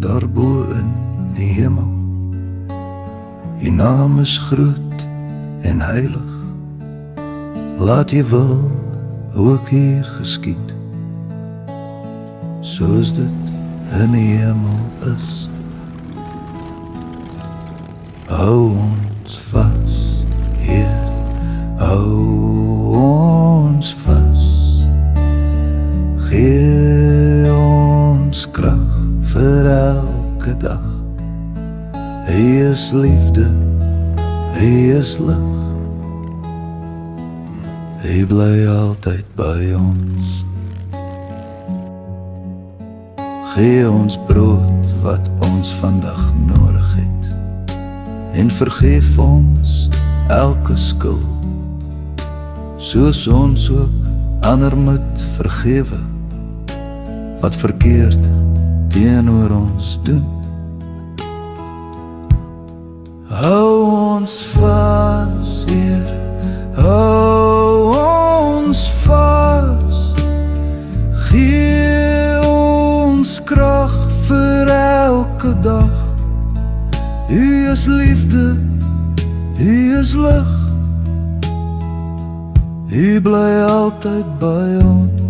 daarbo in die hemel. U naam is groot en heilig. Laat U wil ook hier geskied, soos dit in die hemel is. Hou ons vas, Heer, hou ons vas. Gee ons krag vir elke dag. Hy is liefde, Hy is lig. Hy bly altyd by ons. Gee ons brood wat ons vandag nodig het, en vergeef ons elke skuld, soos ons ook ander moet vergewe, wat verkeerd teenoor ons doen. Hou ons vas, Heer, hou ons vas. Gee ons krag vir elke dag. U is liefde, U is lig. U bly altyd by ons.